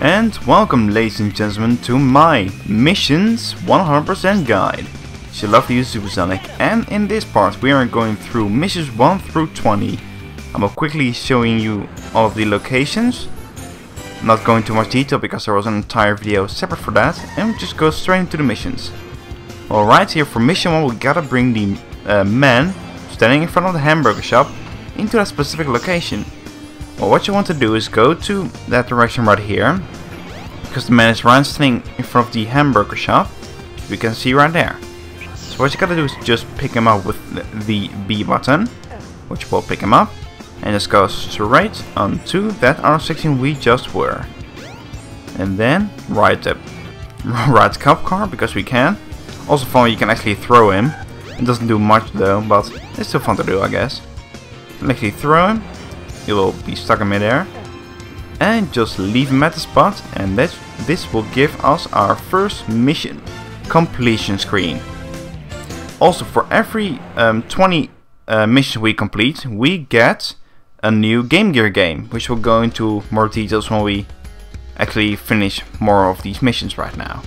And welcome, ladies and gentlemen, to my Missions 100% guide. You love to use Zupersonic, and in this part we are going through missions 1 through 20. I'm quickly showing you all of the locations. Not going too much detail because there was an entire video separate for that, and we just go straight into the missions. Alright, here for mission 1 we gotta bring the man standing in front of the hamburger shop into that specific location. Well, what you want to do is go to that direction right here, because the man is right standing in front of the hamburger shop, as we can see right there. So what you gotta do is just pick him up with the B button, which will pick him up, and just go straight onto that R16 we just were. And then ride the cop car, because we can. Also fun, you can actually throw him. It doesn't do much though, but it's still fun to do, I guess. You can actually throw him. He will be stuck in midair, and just leave him at the spot, and this will give us our first mission completion screen. Also, for every 20 missions we complete, we get a new Game Gear game, which we'll go into more details when we actually finish more of these missions right now.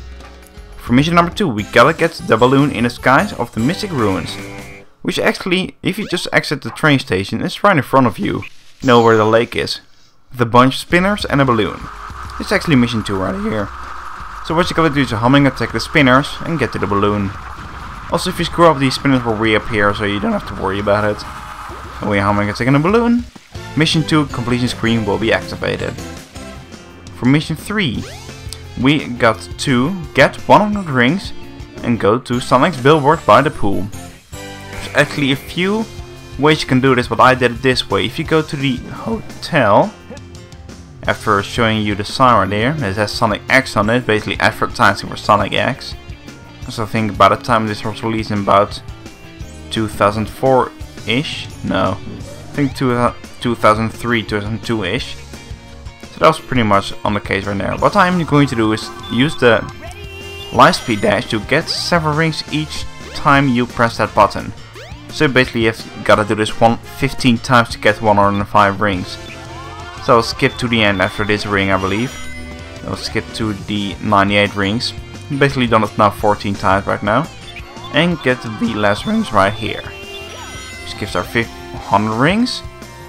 For mission number 2, we gotta get the balloon in the skies of the Mystic Ruins, which actually, if you just exit the train station, is right in front of you. You know where the lake is, with a bunch of spinners and a balloon. It's actually mission 2 right here. So what you gotta do is humming attack the spinners and get to the balloon. Also, if you screw up, these spinners will reappear, so you don't have to worry about it. When we humming attacking the balloon, mission 2 completion screen will be activated. For mission 3, we got to get 100 rings and go to Sonic's billboard by the pool. There's actually a few ways you can do this, but I did it this way. If you go to the hotel, after showing you the sign right there, it has Sonic X on it, basically advertising for Sonic X. So I think by the time this was released in about 2004-ish, no, I think 2003, 2002-ish. So that was pretty much on the case right there. What I'm going to do is use the Lightspeed dash to get several rings each time you press that button. So basically you gotta do this 15 times to get 105 rings. So I'll skip to the end after this ring, I believe. I'll skip to the 98 rings. Basically done it now 14 times right now. And get the last rings right here. Which gives our 100 rings.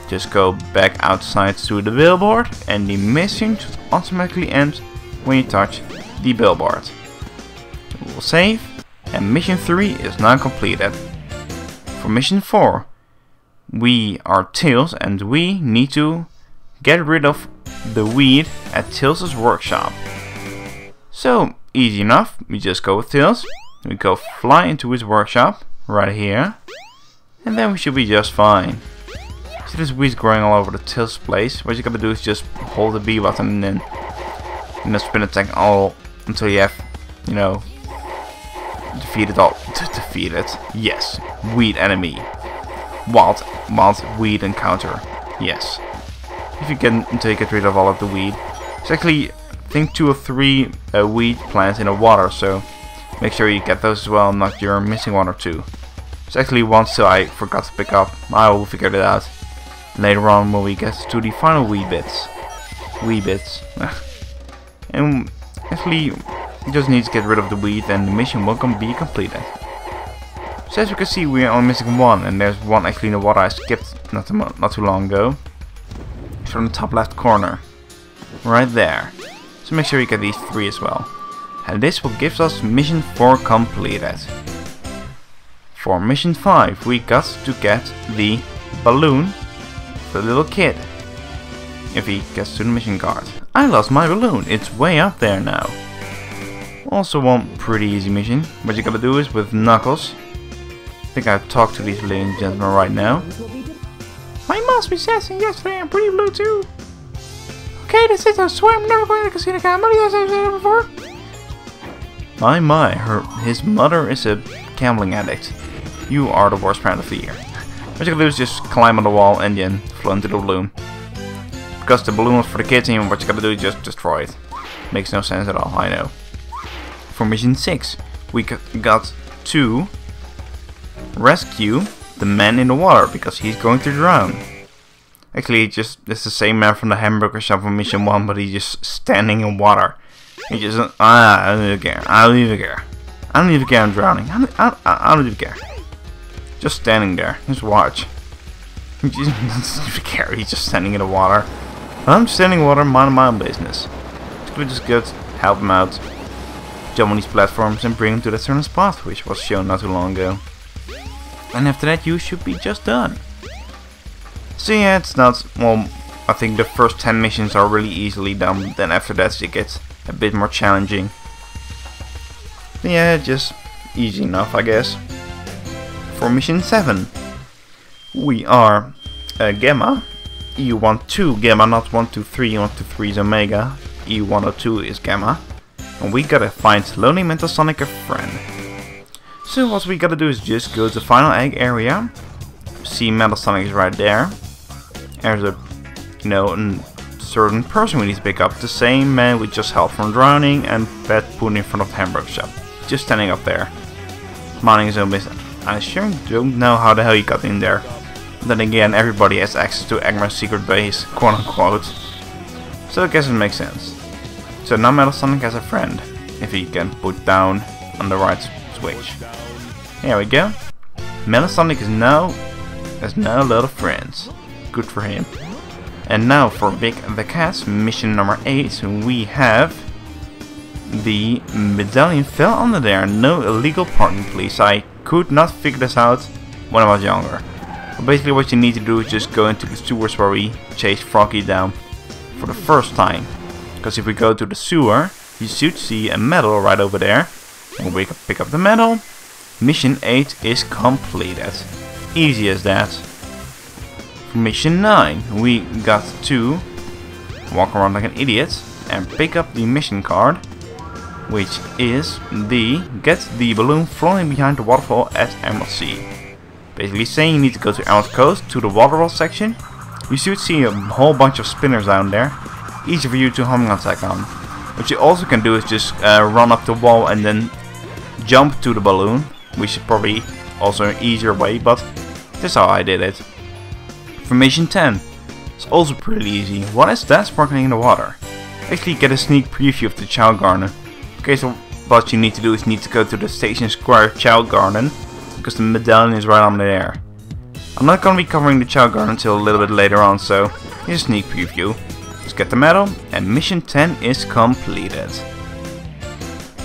Just go back outside to the billboard, and the mission should automatically end when you touch the billboard. We'll save, and mission 3 is now completed. For mission 4, we are Tails, and we need to get rid of the weed at Tails' workshop. So, easy enough, we just go with Tails, we go fly into his workshop, right here, and then we should be just fine. See this weed growing all over the Tails place. What you gotta do is just hold the B button and then spin attack all until you have, you know, defeated all. Defeated. Yes. Weed enemy. Wild weed encounter. Yes. If you can, until you get rid of all of the weed. It's actually, I think 2 or 3 weed plants in the water, so make sure you get those as well, not you're missing 1 or 2. It's actually one still I forgot to pick up. I will figure it out later on when we get to the final weed bits. And actually, you just need to get rid of the weed and the mission will be completed. So as you can see, we are only missing 1, and there's 1 actually in the water I skipped not too long ago. It's from the top left corner. Right there. So make sure you get these 3 as well. And this will give us mission 4 completed. For mission 5, we got to get the balloon for the little kid. If he gets to the mission card. I lost my balloon, it's way up there now. Also one pretty easy mission. What you gotta do is with Knuckles. I think I've talked to these ladies and gentlemen right now. My must be sassing yesterday, I'm pretty blue too. Okay, that's it, I swear I'm never going to casino comedy as I've said before. My, his mother is a gambling addict. You are the worst parent of the year. What you can do is just climb on the wall and then float into the balloon. Because the balloon was for the kids, and what you gotta do is just destroy it. Makes no sense at all, I know. For mission 6, we got to rescue the man in the water, because he's going to drown. Actually, it's the same man from the hamburger shop from mission 1, but he's just standing in water. He just, I don't even care. I don't even care. I don't even care I'm drowning. I don't even care. Just standing there. Just watch. He doesn't even care. He's just standing in the water. I'm standing in water, minding my own business. So we just go help him out. Jump on these platforms and bring him to the certain spot, which was shown not too long ago. And after that, you should be just done. So yeah, it's not, well, I think the first 10 missions are really easily done, then after that it gets a bit more challenging. But yeah, just easy enough, I guess. For mission 7, we are Gamma, EU12 Gamma, not 123, 123 is Omega, EU102 is Gamma, and we gotta find Lonely Mental Sonic a friend. So what we gotta do is just go to the final egg area, see Mental Sonic is right there. There's a, a certain person we need to pick up. The same man we just helped from drowning and pet put in front of the hamburger shop. Just standing up there, minding his own business. I sure don't know how the hell he got in there. Then again, everybody has access to Eggman's secret base, quote unquote. So I guess it makes sense. So now Metal Sonic has a friend, if he can put down on the right switch. Here we go. Metal Sonic has now a lot of friends. Good for him. And now for Big the Cat, mission number 8, we have the medallion fell under there. No illegal parking, please. I could not figure this out when I was younger. But basically what you need to do is just go into the sewers where we chase Froggy down for the first time. Because if we go to the sewer, you should see a medal right over there. And we can pick up the medal. Mission 8 is completed. Easy as that. For mission 9, we got to walk around like an idiot and pick up the mission card, which is the get the balloon floating behind the waterfall at Emerald Sea. Basically saying you need to go to Emerald Coast to the waterfall section. You should see a whole bunch of spinners down there, easy for you to homing attack on. What you also can do is just run up the wall and then jump to the balloon, which is probably also an easier way, but that's how I did it. For mission 10, it's also pretty easy. What is that sparkling in the water? Actually get a sneak preview of the Chow Garden. Okay, so what you need to do is need to go to the Station Square Chow Garden, because the medallion is right under there. I'm not going to be covering the Chow Garden until a little bit later on, so here's a sneak preview. Let's get the medal, and mission 10 is completed.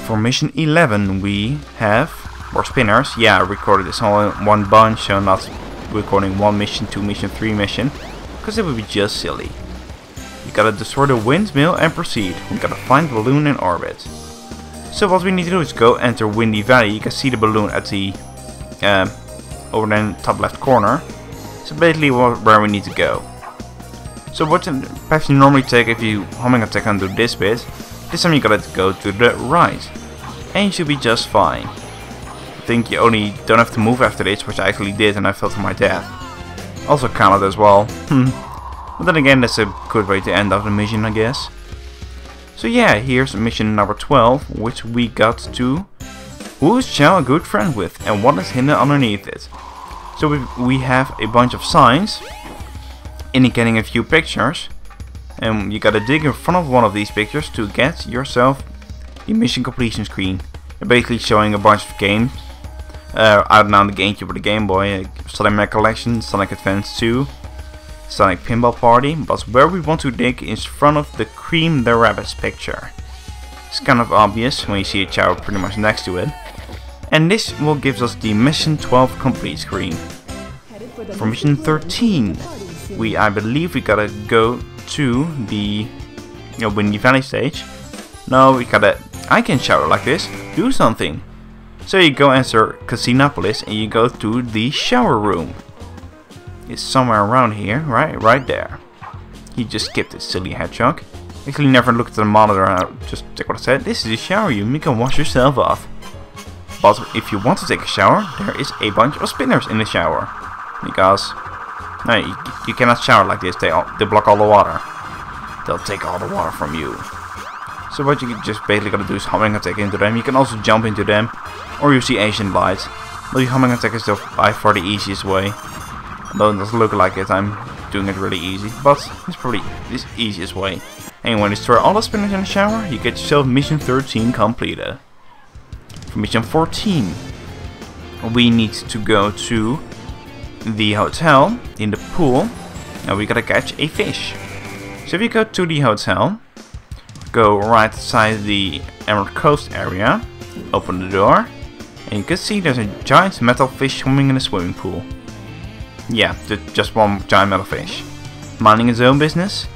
For mission 11 we have more spinners. Yeah, I recorded this all in one bunch, so not recording 1 mission, 2 mission, 3 mission, because it would be just silly. You gotta destroy the windmill and proceed. We gotta find the balloon in orbit. So what we need to do is go enter Windy Valley. You can see the balloon at the over there in the top left corner. So basically where we need to go. So what path you normally take if you homing attack onto this bit, this time you gotta go to the right. And you should be just fine. I think you only don't have to move after this, which I actually did and I fell to my death. Also counted as well. But then again, that's a good way to end off the mission, I guess. So yeah, here's mission number 12, which we got to who is Chow a good friend with and what is hidden underneath it. So we have a bunch of signs indicating a few pictures, and you gotta dig in front of one of these pictures to get yourself the mission completion screen. They're basically showing a bunch of games out now on the GameCube or the Game Boy, Sonic Mega Collection, Sonic Advance 2, Sonic Pinball Party, but where we want to dig is in front of the Cream the Rabbit's picture. It's kind of obvious when you see a Chow pretty much next to it. And this will give us the mission 12 complete screen. For mission 13, I believe we gotta go to the Windy Valley stage. No, I can shout like this, do something. So you go enter Casinopolis and you go to the shower room. It's somewhere around here, right there. He just skipped it, silly hedgehog. Actually never looked at the monitor and I just take what I said. This is a shower room, you can wash yourself off. But if you want to take a shower, there is a bunch of spinners in the shower. Because no, you cannot shower like this, they block all the water. They'll take all the water from you. So what you just basically gotta do is homing attack into them. You can also jump into them, or use the Asian light. But the homing attack is by far the easiest way. Although it doesn't look like it, I'm doing it really easy, but it's probably the easiest way. And when you destroy all the spinners in the shower, you get yourself mission 13 completed. For mission 14, we need to go to the hotel in the pool, and we gotta catch a fish. So if you go to the hotel, go right outside the Emerald Coast area, open the door, and you can see there's a giant metal fish swimming in the swimming pool. Yeah, just one giant metal fish, minding his own business.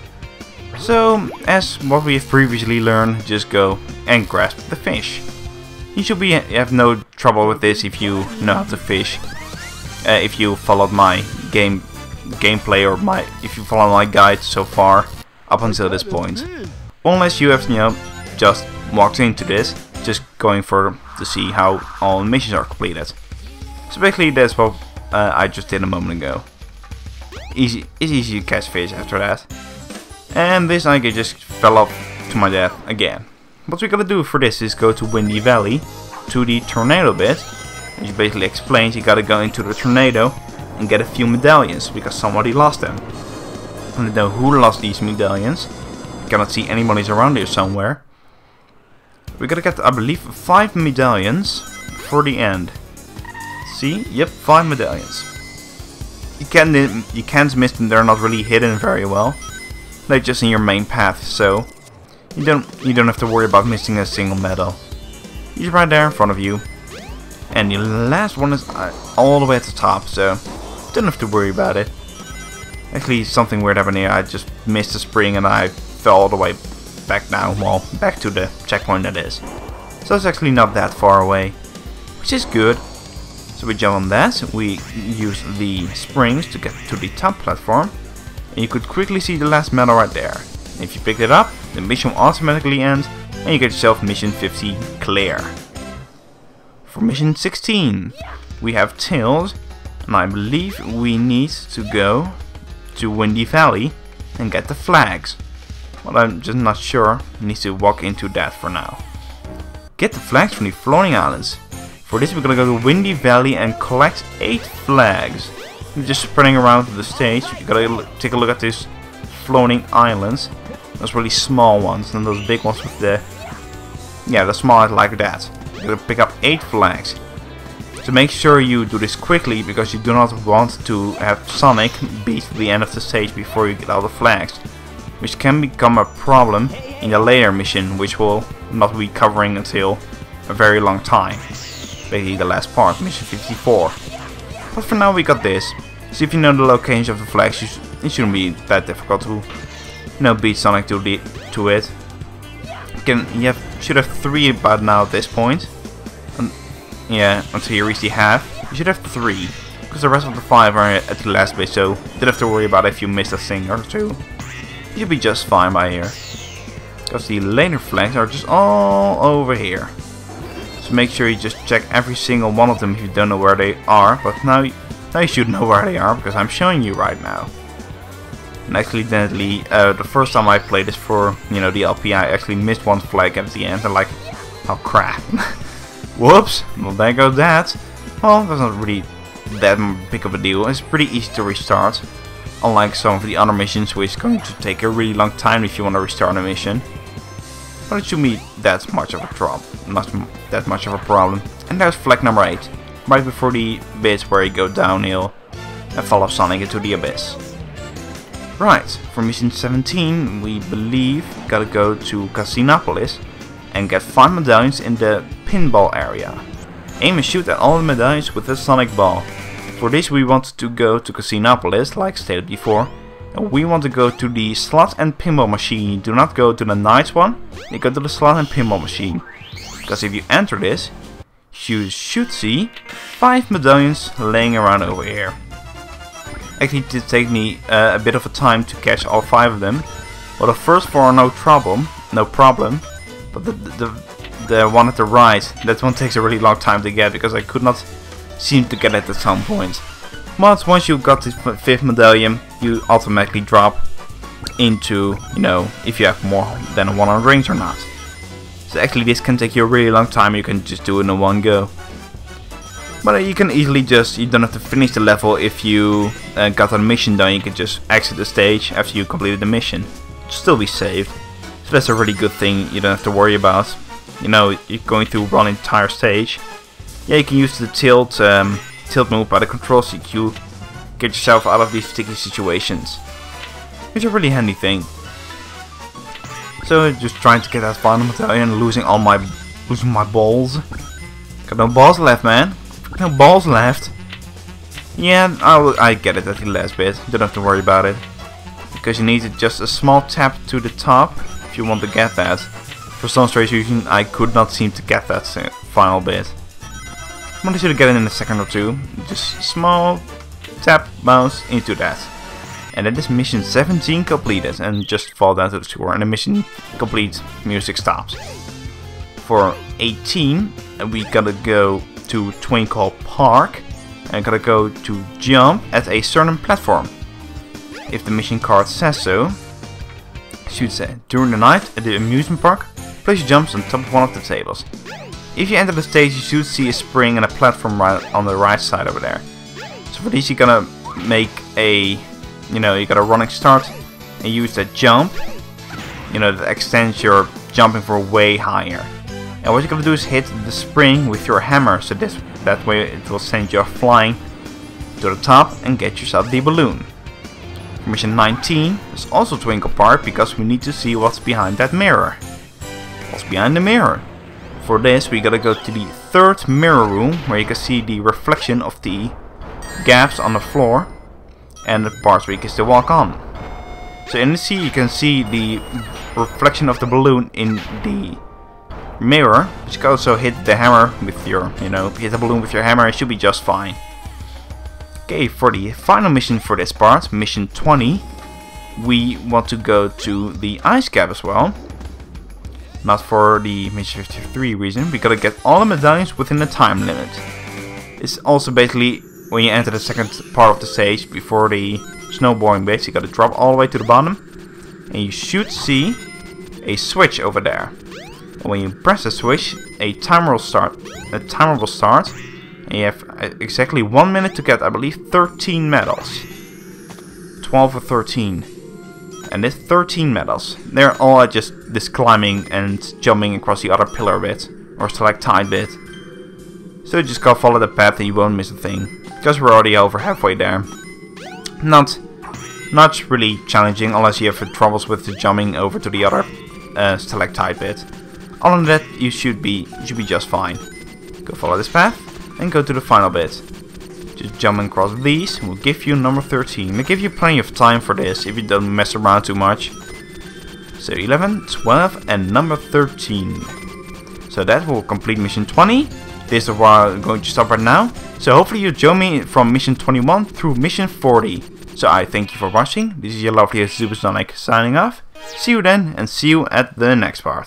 So, as what we have previously learned, just go and grasp the fish. You should have no trouble with this if you know how to fish. If you followed my gameplay or if you follow my guide so far up until this point. Unless you have, just walked into this, just going for to see how all missions are completed. So basically that's what I just did a moment ago. It's easy to catch fish after that. And this I just fell off to my death again. What we gotta do for this is go to Windy Valley, to the tornado bit, which basically explains you gotta go into the tornado and get a few medallions, because somebody lost them. I don't know who lost these medallions. I cannot see anybody's around here somewhere. We gotta get, I believe, 5 medallions for the end. See? Yep, 5 medallions. You can't miss them, they're not really hidden very well. They're just in your main path, so you don't have to worry about missing a single medal. He's right there in front of you. And the last one is all the way at the top, so don't have to worry about it. Actually, something weird happened here. I just missed a spring and I fell all the way back down. Well, back to the checkpoint that is. So it's actually not that far away, which is good. So we jump on that. We use the springs to get to the top platform. And you could quickly see the last medal right there. And if you pick it up, the mission will automatically end and you get yourself mission 50 clear. For mission 16, we have Tails, and I believe we need to go to Windy Valley and get the flags. But I'm just not sure. We need to walk into that for now. Get the flags from the floating islands. For this we're gonna go to Windy Valley and collect 8 flags. They're just spreading around the stage. You gotta take a look at these floating islands. Those really small ones, and those big ones with the small like that. You're gonna pick up 8 flags. So make sure you do this quickly, because you do not want to have Sonic beat the end of the stage before you get all the flags, which can become a problem in the later mission, which will not be covering until a very long time. Basically the last part, mission 54. But for now we got this. So if you know the locations of the flags, it shouldn't be that difficult to beat Sonic to it. You should have 3 by now at this point. Yeah, until you reach the half. You should have 3, because the rest of the 5 are at the last bit, so you don't have to worry about if you missed a thing or 2. You should be just fine by here. Because the later flags are just all over here. So make sure you just check every single one of them if you don't know where they are. But now you should know where they are, because I'm showing you right now. And accidentally, the first time I played this for the LP, I actually missed one flag at the end, and like, oh crap. Whoops, well there goes that. Well, that's not really that big of a deal. It's pretty easy to restart, unlike some of the other missions, which is going to take a really long time if you want to restart a mission. But it shouldn't be that much of a problem. And there's flag number 8, right before the bits where you go downhill and follow Sonic into the abyss. Right, for mission 17, we believe gotta go to Casinopolis and get 5 medallions in the pinball area. Aim and shoot at all the medallions with a Sonic ball. For this we want to go to Casinopolis, like stated before, and we want to go to the slot and pinball machine. Do not go to the nice one, you go to the slot and pinball machine. Because if you enter this, you should see 5 medallions laying around over here. Actually, it did take me a bit of a time to catch all 5 of them. Well, the first 4 are no problem, but the one at the right, that one takes a really long time to get, because I could not seem to get it at some point. But once you got the 5th medallion, you automatically drop into, if you have more than 100 rings or not. So actually this can take you a really long time, you can just do it in one go. But you can easily just, you don't have to finish the level if you got a mission done. You can just exit the stage after you completed the mission. It'll still be saved. So that's a really good thing you don't have to worry about. You know, you're going through one entire stage. Yeah, you can use the tilt move by the control stick to get yourself out of these sticky situations. It's a really handy thing. So just trying to get that final medallion, losing my balls. Got no balls left, man. No balls left. Yeah, I get it at the last bit. Don't have to worry about it. Because you need just a small tap to the top if you want to get that. For some strange reason, I could not seem to get that final bit. I wanted you to get it in a second or two. Just small tap, bounce into that. And that is mission 17 completed, and just fall down to the sewer, and the mission complete, music stops. For 18, we gotta go to Twinkle Park, and gotta go to jump at a certain platform. If the mission card says so, it should say, during the night at the amusement park, place your jumps on top of one of the tables. If you enter the stage, you should see a spring and a platform right on the right side over there. So for these, you're gonna make a, you got a running start and use that jump, that extends your jumping for way higher. And what you're gonna do is hit the spring with your hammer, so that way it will send you flying to the top and get yourself the balloon. For mission 19 is also Twinkle Park, because we need to see what's behind that mirror. What's behind the mirror? For this, we gotta go to the third mirror room, where you can see the reflection of the gaps on the floor and the parts where you can still walk on. So in the sea, you can see the reflection of the balloon in the mirror. You can also hit the hammer with your, hit the balloon with your hammer, it should be just fine. Okay, for the final mission for this part, mission 20, we want to go to the ice cap as well. Not for the mission 53 reason, we gotta get all the medallions within the time limit. It's also basically when you enter the second part of the stage before the snowboarding base, you gotta drop all the way to the bottom, and you should see a switch over there. And when you press the switch, a timer will start. And you have exactly 1 minute to get, I believe, 13 medals. 12 or 13. And this 13 medals, they're all at just this climbing and jumping across the other pillar bit, or stalactite bit. So you just gotta follow the path and you won't miss a thing, because we're already over halfway there. Not really challenging unless you have troubles with the jumping over to the other stalactite bit. Other than that, you should be just fine. Go follow this path and go to the final bit. Just jumping across these will give you number 13. They give you plenty of time for this if you don't mess around too much. So 11, 12 and number 13. So that will complete mission 20. This is where I'm going to stop right now. So hopefully you join me from mission 21 through mission 40. So I thank you for watching. This is your lovely Zupersonic signing off. See you then, and see you at the next part.